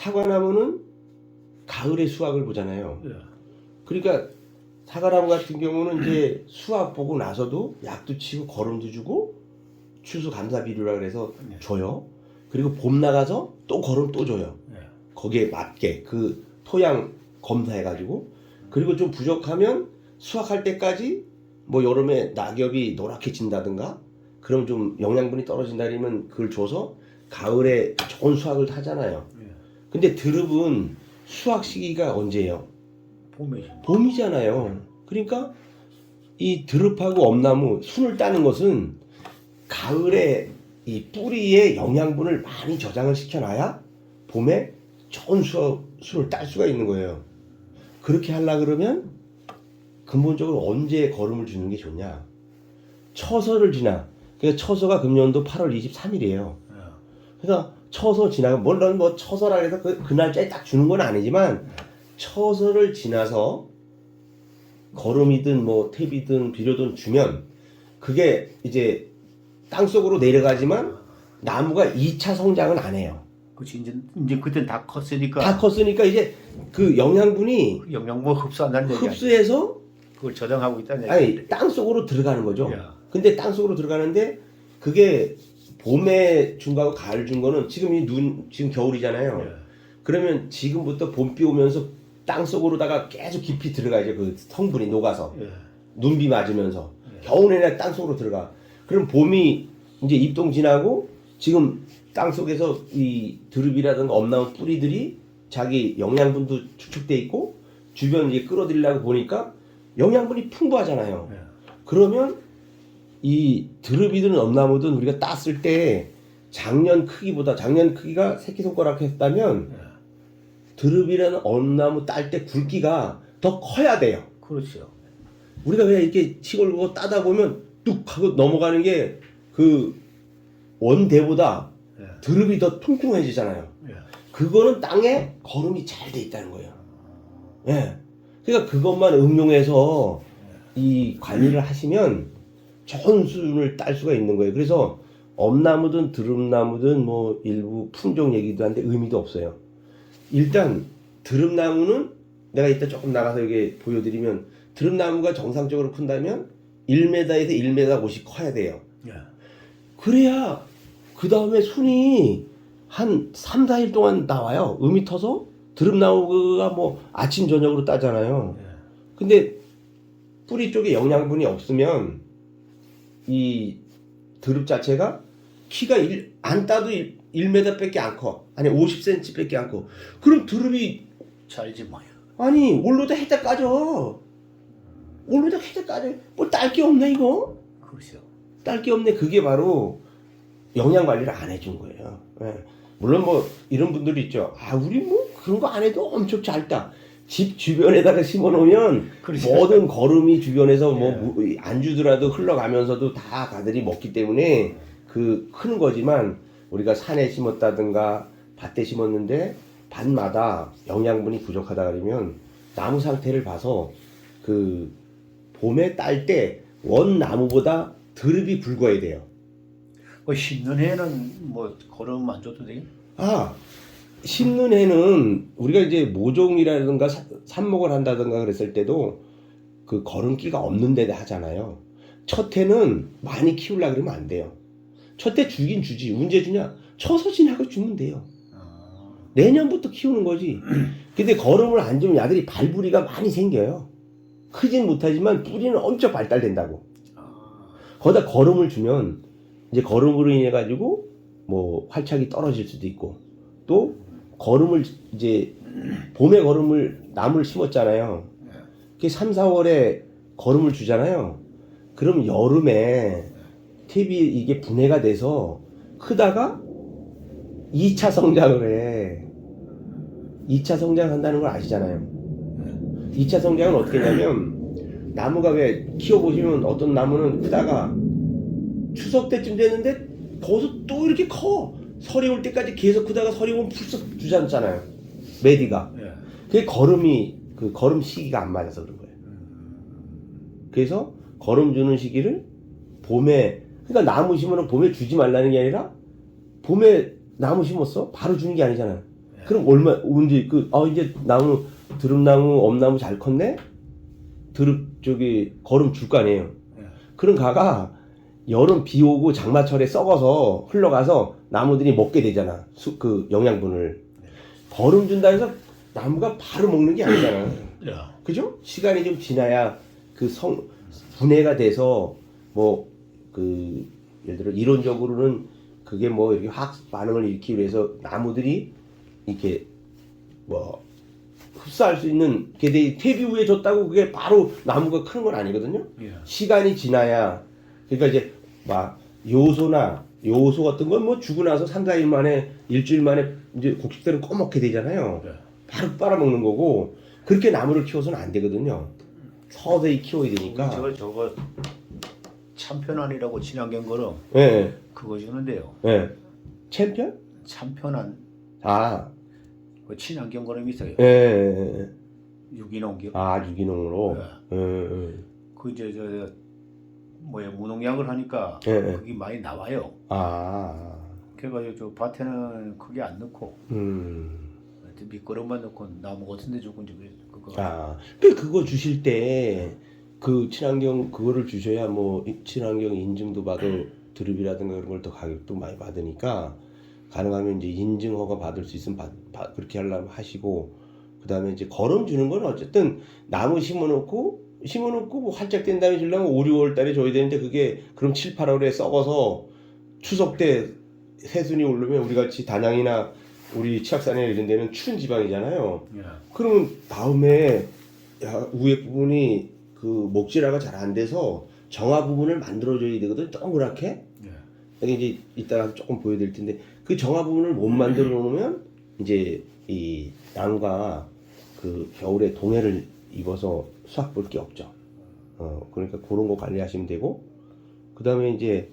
사과나무는 가을에 수확을 보잖아요. 예. 그러니까 사과나무 같은 경우는 이제 수확 보고 나서도 약도 치고 거름도 주고 추수 감사 비료라 그래서 예. 줘요. 그리고 봄 나가서 또 거름 또 줘요. 예. 거기에 맞게 그 토양 검사해가지고. 그리고 좀 부족하면 수확할 때까지 뭐 여름에 낙엽이 노랗게 진다든가 그럼 좀 영양분이 떨어진다면 그걸 줘서 가을에 좋은 수확을 하잖아요. 예. 근데 드릅은 수확 시기가 언제예요? 봄이지. 봄이잖아요. 그러니까 이 드릅하고 엄나무 순을 따는 것은 가을에 이 뿌리에 영양분을 많이 저장을 시켜놔야 봄에 좋은 순을 딸 수가 있는 거예요. 그렇게 하려 그러면 근본적으로 언제 거름을 주는 게 좋냐? 처서를 지나. 그러니까 처서가 금년도 8월 23일이에요. 예. 그러니까 처서 지나고 물론 뭐 처서라 해서 그 날짜에 딱 주는 건 아니지만 처서를 지나서 거름이든 뭐 탭이든 비료든 주면 그게 이제 땅속으로 내려가지만 나무가 2차 성장은 안 해요. 그렇지. 이제 그땐 다 컸으니까. 다 컸으니까 이제 그 영양분이 영양분 흡수한다는 얘기. 흡수해서 그걸 저장하고 있다는 얘기. 아니 땅속으로 들어가는 거죠. 야. 근데 땅속으로 들어가는데 그게 봄에 준 거하고 가을 준 거는 지금 겨울이잖아요. 예. 그러면 지금부터 봄비 오면서 땅속으로다가 계속 깊이 들어가죠. 그 성분이 녹아서 예. 눈비 맞으면서 예. 겨울에는 땅속으로 들어가. 그럼 봄이 이제 입동 지나고 지금 땅속에서 이 드릅이라든가 엄나무 뿌리들이 자기 영양분도 축적돼 있고 주변 이제 끌어들이려고 보니까 영양분이 풍부하잖아요. 예. 그러면 이 드릅이든 엄나무든 우리가 땄을 때 작년 크기가 새끼손가락 했다면 예. 드릅이라는 엄나무 딸 때 굵기가 더 커야 돼요. 그렇죠. 우리가 왜 이렇게 시골 그거 따다 보면 뚝 하고 넘어가는 게 그 원대보다 예. 드릅이 더 퉁퉁해지잖아요. 예. 그거는 땅에 거름이 잘 돼 있다는 거예요. 예. 그러니까 그것만 응용해서 이 관리를 하시면 좋은 수준을 딸 수가 있는 거예요. 그래서 엄나무든 드릅나무든 뭐 일부 품종 얘기도 하는데 의미도 없어요. 일단 드릅나무는 내가 이따 조금 나가서 여기 보여드리면 드릅나무가 정상적으로 큰다면 1m에서 1m 50 커야 돼요. 예. 그래야 그 다음에 순이 한 3, 4일 동안 나와요. 음이 터서 드릅나무가 뭐 아침 저녁으로 따잖아요. 예. 근데 뿌리 쪽에 영양분이 없으면 이 드릅 자체가 키가 안 따도 1m 밖에 안 커. 아니 50cm 밖에 안 커. 그럼 드릅이 잘지 뭐야. 아니 올로다 해다 까져. 올로다 해다 까져. 뭐 딸 게 없네 이거? 그렇죠. 딸 게 없네. 그게 바로 영양 관리를 안 해준 거예요. 예. 물론 뭐 이런 분들이 있죠. 아 우리 뭐 그런 거 안 해도 엄청 잘 따. 집 주변에다가 심어 놓으면 그렇죠. 모든 거름이 주변에서 예. 뭐 안 주더라도 흘러가면서도 다 가들이 먹기 때문에 그 크는 거지만 우리가 산에 심었다든가 밭에 심었는데 밭마다 영양분이 부족하다 그러면 나무 상태를 봐서 그 봄에 딸 때 원 나무보다 드릅이 굵어야 돼요. 뭐 심는 해는 뭐 거름 안 줘도 돼? 아, 심는 해는 우리가 이제 모종이라든가 삽목을 한다든가 그랬을 때도 그 거름기가 없는 데다 하잖아요. 첫 해는 많이 키우려고 그러면 안 돼요. 첫 해 주긴 주지. 언제 주냐? 쳐서 지나고 주면 돼요. 아. 내년부터 키우는 거지. 근데 거름을 안 주면 야들이 발부리가 많이 생겨요. 크진 못하지만 뿌리는 엄청 발달된다고. 아. 거기다 거름을 주면 이제 거름으로 인해 가지고 뭐 활착이 떨어질 수도 있고 또 거름을 이제 봄에 거름을 나무를 심었잖아요. 그게 3, 4월에 거름을 주잖아요. 그럼 여름에 탭이 이게 분해가 돼서 크다가 2차 성장을 해. 2차 성장한다는 걸 아시잖아요. 2차 성장은 어떻게 하냐면 나무가 왜 키워보시면 어떤 나무는 크다가 추석 때쯤 됐는데 벌써 또 이렇게 커. 설이 올 때까지 계속 크다가 설이 오면 풀썩 주잖아요. 메디가. 예. 그게 그 거름 시기가 안 맞아서 그런 거예요. 그래서 거름 주는 시기를 봄에, 그러니까 나무 심으면 봄에 주지 말라는 게 아니라 봄에 나무 심었어? 바로 주는 게 아니잖아요. 그럼 얼마 언제 이제 나무 드릅나무 엄나무 잘 컸네. 거름 줄 거 아니에요. 예. 그런 가가 여름 비 오고 장마철에 썩어서 흘러가서 나무들이 먹게 되잖아. 그 영양분을. 거름 준다 해서 나무가 바로 먹는 게 아니잖아. 야. 그죠? 시간이 좀 지나야 분해가 돼서 예를 들어 이론적으로는 그게 이렇게 화학 반응을 일으키기 위해서 나무들이 이렇게 흡수할 수 있는 게 퇴비우에 줬다고 그게 바로 나무가 크는 건 아니거든요. 예. 시간이 지나야 그러니까 이제 요소 같은 건 주고 나서 3, 4일 만에 일주일 만에 이제 곡식들은 꺼먹게 되잖아요. 예. 바로 빨아먹는 거고 그렇게 나무를 키워서는 안 되거든요. 서서히 키워야 되니까. 저거 참편안이라고 친환경 거름 예. 그거 주는데요. 예. 챔피언? 참편안 아. 그 친환경 거름이 있어요. 예. 유기농 기. 유기농으로. 예. 예. 그 이제 무농약을 하니까 예. 그게 많이 나와요. 그래가지고 저 밭에는 그게 안 넣고 밑거름만 넣고 나무 같은 데 주고 이제 그거. 그거 주실 때 그 친환경 그거를 주셔야 친환경 인증도 받을 드립이라든가 그런 걸 더 가격도 많이 받으니까 가능하면 이제 인증허가 받을 수 있으면 그렇게 하려면 하시고 그다음에 이제 거름 주는 건 어쨌든 나무 심어놓고 활짝 된 다음에 주려면 5, 6월 달에 줘야 되는데 그게 그럼 7, 8월에 썩어서 추석 때 새순이 오르면 우리 같이 단양이나 우리 치악산이나 이런 데는 추운 지방이잖아요. 예. 그러면 다음에 위에 부분이 그 목질화가 잘 안 돼서 정화 부분을 만들어줘야 되거든. 동그랗게. 예. 여기 이제 이따가 조금 보여드릴 텐데 그 정화 부분을 못 만들어 놓으면 이제 이 나무가 그 겨울에 동해를 입어서 수확 볼 게 없죠. 그러니까 그런 거 관리하시면 되고 그 다음에 이제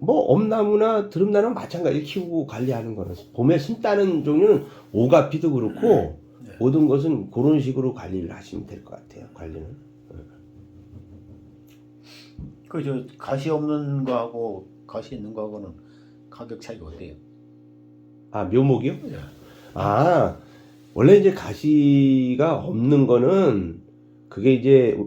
엄나무나 드릅나무는 마찬가지 키우고 관리하는 거는 봄에 심다는 종류는 오가피도 그렇고 모든 것은 그런 식으로 관리를 하시면 될 것 같아요. 관리는. 그 가시 없는 거하고 가시 있는 거하고는 가격 차이가 어때요? 묘목이요? 예. 원래 이제 가시가 없는 거는 그게 이제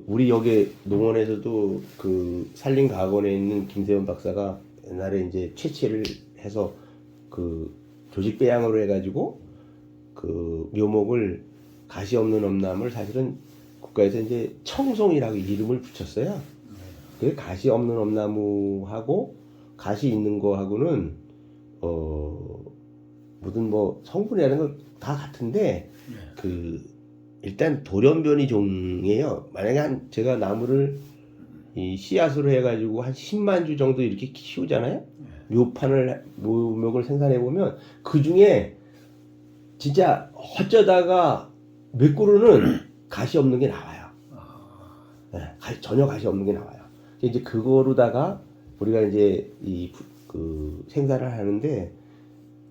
우리 여기 농원에서도 그 산림과학원에 있는 김세원 박사가 옛날에 이제 채취를 해서 그 조직 배양으로 해가지고 그 묘목을 가시 없는 엄나무를 사실은 국가에서 이제 청송이라고 이름을 붙였어요. 그 가시 없는 엄나무하고 가시 있는 거하고는 무슨 성분이라는 건 다 같은데 일단 돌연변이 종이에요. 만약에 제가 나무를 이 씨앗으로 해가지고 한 10만 주 정도 이렇게 키우잖아요. 묘목을 생산해 보면 그 중에 진짜 어쩌다가 몇 그루는 가시 없는 게 나와요. 전혀 가시 없는 게 나와요. 이제 그거로다가 우리가 이제 생산을 하는데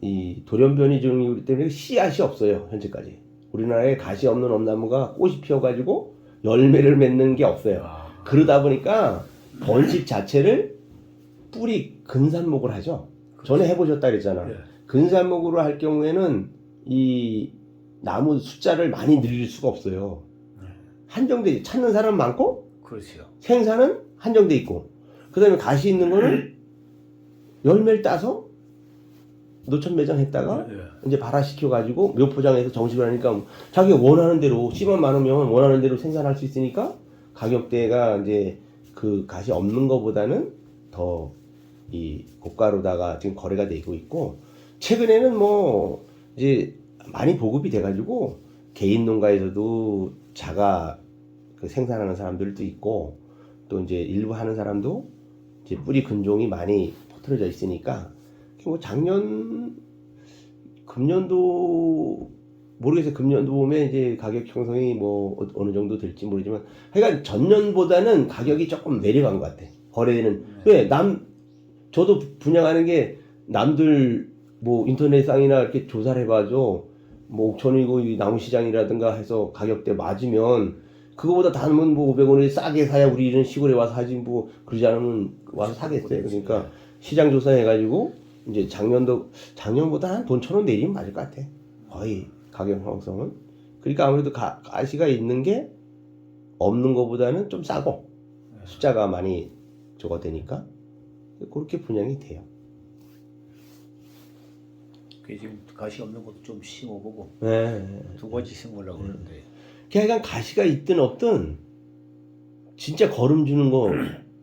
이 돌연변이 종이기 때문에 씨앗이 없어요. 현재까지 우리나라에 가시 없는 엄나무가 꽃이 피어가지고 열매를 맺는 게 없어요. 그러다 보니까 번식 자체를 뿌리 근산목을 하죠. 전에 해보셨다 그랬잖아. 근산목으로 할 경우에는 이 나무 숫자를 많이 늘릴 수가 없어요. 한정돼 찾는 사람 많고 그렇죠. 생산은 한정돼 있고 그 다음에 가시 있는 거는 열매를 따서 노천 매장했다가 이제 발화시켜 가지고 묘포장해서 정식을 하니까 자기가 원하는 대로 씨만 많으면 원하는 대로 생산할 수 있으니까 가격대가 이제 그 가시 없는 거보다는 더 이 고가로다가 지금 거래가 되고 있고 최근에는 이제 많이 보급이 돼 가지고 개인 농가에서도 자가 생산하는 사람들도 있고 또 이제 일부 하는 사람도 이제 뿌리 근종이 많이 퍼뜨려져 있으니까 금년도 모르겠어요. 금년도 보면 이제 가격 형성이 어느 정도 될지 모르지만 하여간 전년보다는 가격이 조금 내려간 것 같아. 거래되는 왜 저도 분양하는 게 남들 인터넷상이나 이렇게 조사를 해봐도 옥천이고 이 나무시장이라든가 해서 가격대 맞으면 그거보다 단문 500원에 싸게 사야 우리 이런 시골에 와서 하지 그러지 않으면 와서 사겠어요. 그러니까 시장 조사해가지고 이제 작년보다 한 돈 1,000원 내리면 맞을 것 같아. 거의 가격 형성은. 그러니까 아무래도 가시가 있는 게 없는 것보다는 좀 싸고 숫자가 많이 적어되니까 그렇게 분양이 돼요. 그 지금 가시 없는 것도 좀 심어보고 네. 2가지 심으려고 그러는데. 그냥 가시가 있든 없든 진짜 거름 주는 거.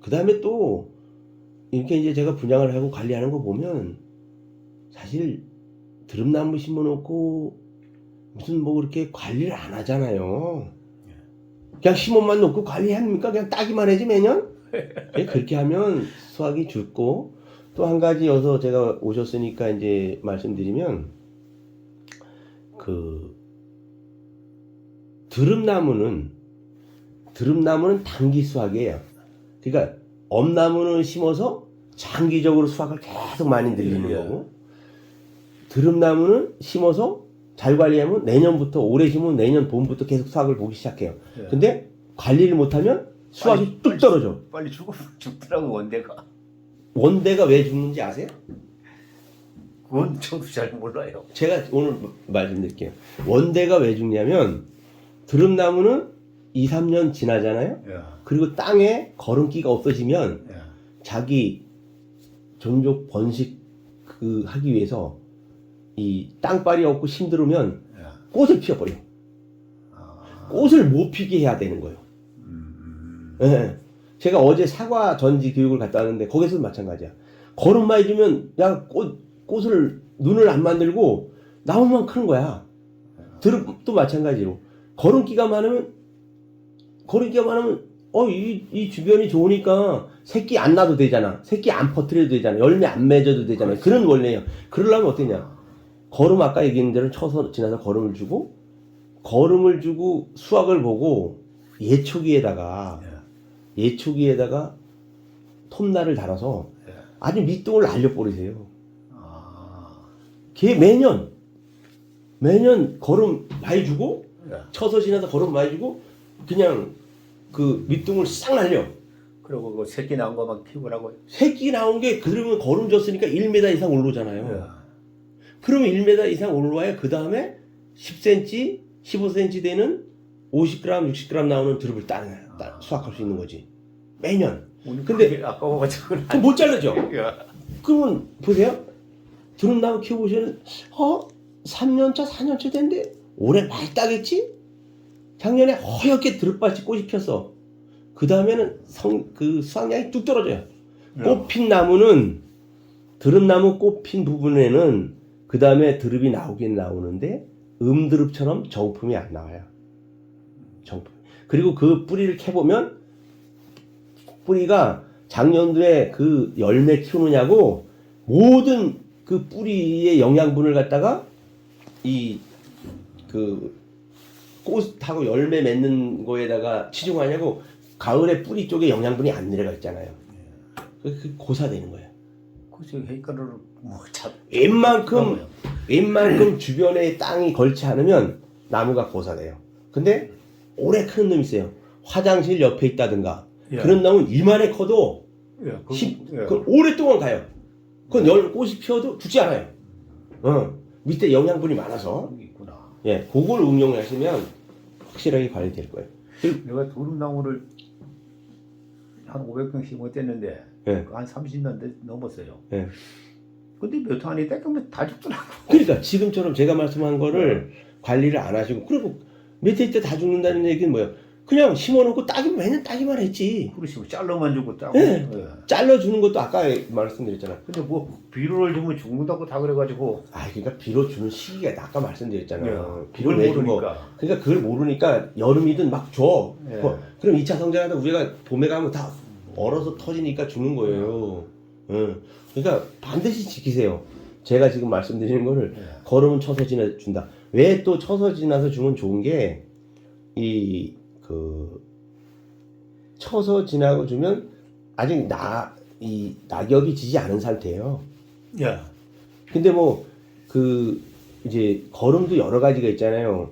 그 다음에 또 이렇게 이제 제가 분양을 하고 관리하는 거 보면 사실 드럼나무 심어놓고 무슨 뭐 그렇게 관리를 안 하잖아요. 그냥 심어만 놓고 관리합니까? 그냥 따기만 해지 매년? 그렇게 하면 수확이 죽고, 또 한 가지 여기서 제가 오셨으니까 이제 말씀드리면, 그 드럼나무는 단기 수확이에요. 그러니까 엄나무는 심어서 장기적으로 수확을 계속 많이 늘리는 거고, 드럼나무는 심어서 잘 관리하면 내년부터, 올해 심으면 내년 봄부터 계속 수확을 보기 시작해요. 예. 근데 관리를 못하면 수확이 뚝 떨어져. 빨리 죽더라고 원대가. 원대가 왜 죽는지 아세요? 그건 저도 잘 몰라요. 제가 오늘 말씀드릴게요. 원대가 왜 죽냐면 드럼나무는 2, 3년 지나잖아요. 예. 그리고 땅에 거름기가 없어지면 예. 자기 종족 번식 하기 위해서 이 땅발이 없고 힘들으면 예. 꽃을 피워버려. 아. 꽃을 못 피게 해야 되는 거예요. 예. 제가 어제 사과 전지 교육을 갔다 왔는데 거기서도 마찬가지야. 거름 많이 주면 야 꽃을 눈을 안 만들고 나무만 크는 거야. 드럼도 마찬가지로 거름기가 많으면 이 주변이 좋으니까 새끼 안 나도 되잖아. 새끼 안 퍼뜨려도 되잖아. 열매 안 맺어도 되잖아. 그런 원리예요. 그러려면 어떠냐? 거름 아까 얘기한 대로 쳐서 지나서 거름을 주고 수확을 보고 예초기에다가 톱날을 달아서 예. 아주 밑둥을 날려버리세요. 아. 걔 매년 거름 많이 주고 예. 쳐서 지나서 거름 많이 주고 그냥 그 밑둥을 싹 날려. 그리고 그 새끼 나온 것만 키우라고. 새끼 나온 게 그러면 거름 줬으니까 1m 이상 올라오잖아요. 예. 그러면 1m 이상 올라와야 그 다음에 10cm, 15cm 되는 50g, 60g 나오는 드릅을 수확할 수 있는 거지. 매년. 근데 아까워가지고 그럼 못 자르죠. 예. 그러면 보세요. 드럼나무 키워보시면 3년차, 4년차 됐는데 올해 많이 따겠지? 작년에 허옇게 드릅밭이 꽃이 폈어. 그 다음에는 수확량이 뚝 떨어져요. 꽃핀 나무는 드럼나무 꽃핀 부분에는 그 다음에 드릅이 나오긴 나오는데 음드릅처럼 정품이 안 나와요. 정품. 그리고 그 뿌리를 캐보면 뿌리가 작년도에 그 열매 키우느냐고 모든 그 뿌리의 영양분을 갖다가 꽃하고 열매 맺는 거에다가 치중하냐고 가을에 뿌리 쪽에 영양분이 안 내려가 있잖아요. 그 고사되는 거예요. 그래서 해가를 웬만큼 주변에 땅이 걸치 않으면 나무가 고사돼요. 근데 오래 크는 놈이 있어요. 화장실 옆에 있다든가 예. 그런 나무는 이만해 커도 예. 그건 오랫동안 가요. 그건 꽃이 피어도 죽지 않아요. 밑에 영양분이 많아서. 있구나. 예, 그걸 응용하시면 확실하게 관리될 거예요. 내가 도rum나무를 한 500평 심었댔는데 예. 한 30년 넘었어요. 예. 근데 몇 안 있다 그러면 다 죽더라고. 그러니까 지금처럼 제가 말씀한 거를 관리를 안 하시고 그리고 밑에 있다 다 죽는다는 얘기는 뭐예요? 그냥 심어놓고 매년 따기만 했지. 그렇지, 잘라만 주고 따고. 예. 예. 잘라주는 것도 아까 말씀드렸잖아. 근데 뭐 비료를 주면 죽는다고 다 그래가지고. 그러니까 비료 주는 시기가 아까 말씀드렸잖아요. 예. 비료 그걸 내주고. 모르니까. 그러니까 그걸 모르니까 여름이든 막 줘. 예. 그럼 2차 성장하다 우리가 봄에 가면 다 얼어서 터지니까 죽는 거예요. 그러니까 반드시 지키세요. 제가 지금 말씀드리는 거를 예. 거름은 쳐서 지나준다. 왜 또 쳐서 지나서 주면 좋은 게 쳐서 지나고 주면 아직 낙엽이 지지 않은 상태예요. 예. 근데 이제 거름도 여러 가지가 있잖아요.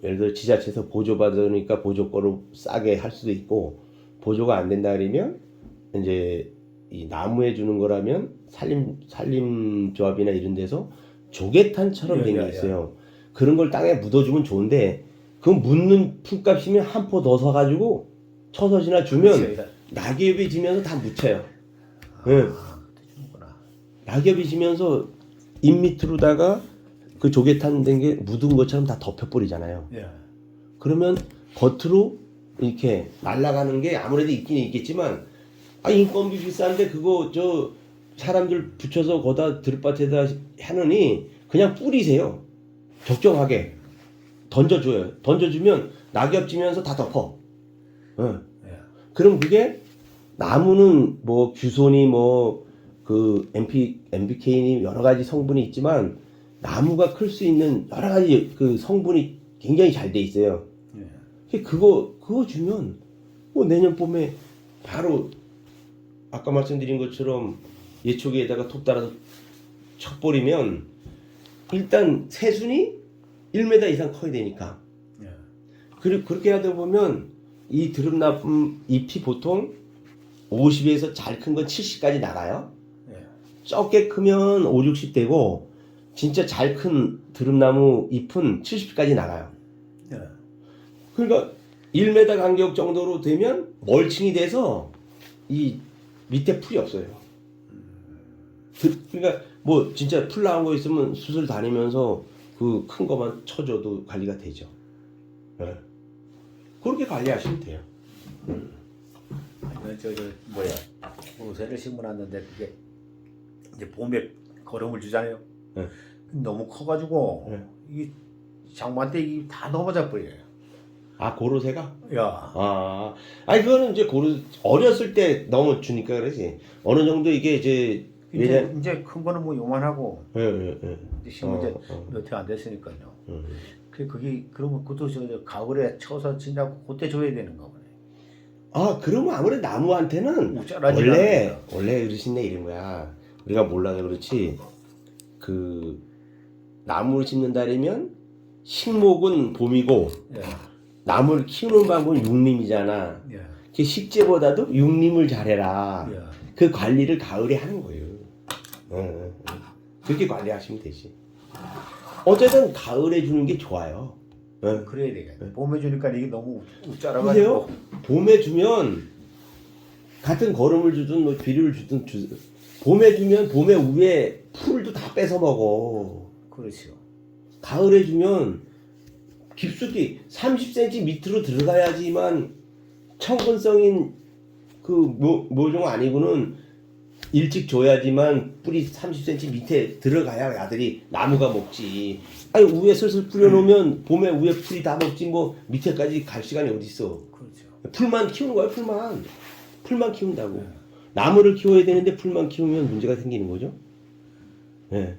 예를 들어 지자체에서 보조받으니까 보조거로 싸게 할 수도 있고, 보조가 안 된다 그러면 이제 이 나무에 주는 거라면 산림조합이나 이런 데서 조개탄처럼 된 예, 게 예, 있어요. 그런 걸 땅에 묻어주면 좋은데 그 묻는 풀값이면 한 포 더 사가지고 처섯이나 주면 그렇죠. 낙엽이 지면서 다 묻혀요. 아, 예. 그때 주는구나. 낙엽이 지면서 잎 밑으로다가 그 조개탄 된 게 묻은 것처럼 다 덮여버리잖아요. 예. 그러면 겉으로 이렇게 날아가는 게 아무래도 있긴 있겠지만 인건비 비싼데 그거 저 사람들 붙여서 거다 들밭에다 하느니 그냥 뿌리세요. 적정하게 던져줘요. 던져주면 낙엽 지면서 다 덮어. 예. 그럼 그게 나무는 뭐 규손이 뭐 그 MPK니 여러 가지 성분이 있지만 나무가 클 수 있는 여러 가지 그 성분이 굉장히 잘 돼 있어요. 예. 그거 주면 뭐 내년 봄에 바로 아까 말씀드린 것처럼 예초기에다가 톱 달아서 척버리면 일단 새순이 1m 이상 커야 되니까. 예. 그리고 그렇게 하다 보면 이 드릅나무 잎이 보통 50에서 잘 큰 건 70까지 나가요. 예. 적게 크면 5, 60 되고 진짜 잘 큰 드릅나무 잎은 70까지 나가요. 예. 그러니까 1m 간격 정도로 되면 멀칭이 돼서 이 밑에 풀이 없어요. 그러니까 뭐 진짜 풀 나온 거 있으면 수술 다니면서 그 큰 거만 쳐줘도 관리가 되죠. 네. 그렇게 관리하시면 돼요. 아니면 저 뭐야 고로쇠를 심어놨는데 그게 이제 봄에 거름을 주잖아요. 네. 너무 커가지고 네. 이 장마 때 이게 다 넘어져 버려요. 아 고로쇠가? 야. 아니 그거는 이제 어렸을 때 너무 주니까 그러지. 어느 정도 이게 이제 이제 큰 거는 뭐 요만하고 예. 이제 심은 지 몇 해 안 됐으니까요. 그게 그러면 그것도 저 가을에 쳐서 진짜고 그때 줘야 되는 거거든요. 아 그러면 아무래도 나무한테는 우짜라지가 원래 않으니까. 어르신네 이런 거야. 우리가 몰라서 그렇지. 그 나무를 심는다면 식목은 봄이고 예. 나무를 키우는 방법은 육림이잖아. 예. 그 식재보다도 육림을 잘해라. 예. 그 관리를 가을에 하는 거예요. 그렇게 관리하시면 되지. 어쨌든 가을에 주는 게 좋아요. 그래야 되겠네. 봄에 주니까 이게 너무 보세요. 우짜라가지고. 봄에 주면 같은 거름을 주든 뭐 비료를 주든 봄에 주면 봄에 위에 풀도 다 뺏어 먹어. 그렇죠. 가을에 주면 깊숙이 30cm 밑으로 들어가야지만 청근성인 그 모종 아니고는 일찍 줘야지만 뿌리 30cm 밑에 들어가야 아들이 나무가 먹지. 아니 위에 슬슬 뿌려놓으면 봄에 위에 풀이 다 먹지 뭐 밑에까지 갈 시간이 어디 있어. 그렇죠. 풀만 키우는 거야 풀만 키운다고. 나무를 키워야 되는데 풀만 키우면 문제가 생기는 거죠. 예.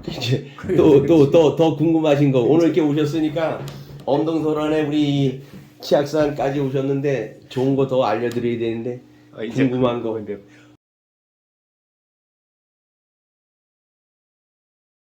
이제 또 더 궁금하신 거 오늘 이렇게 오셨으니까 엄동설원에 우리 치악산까지 오셨는데 좋은 거 더 알려드려야 되는데 궁금한 거. 근데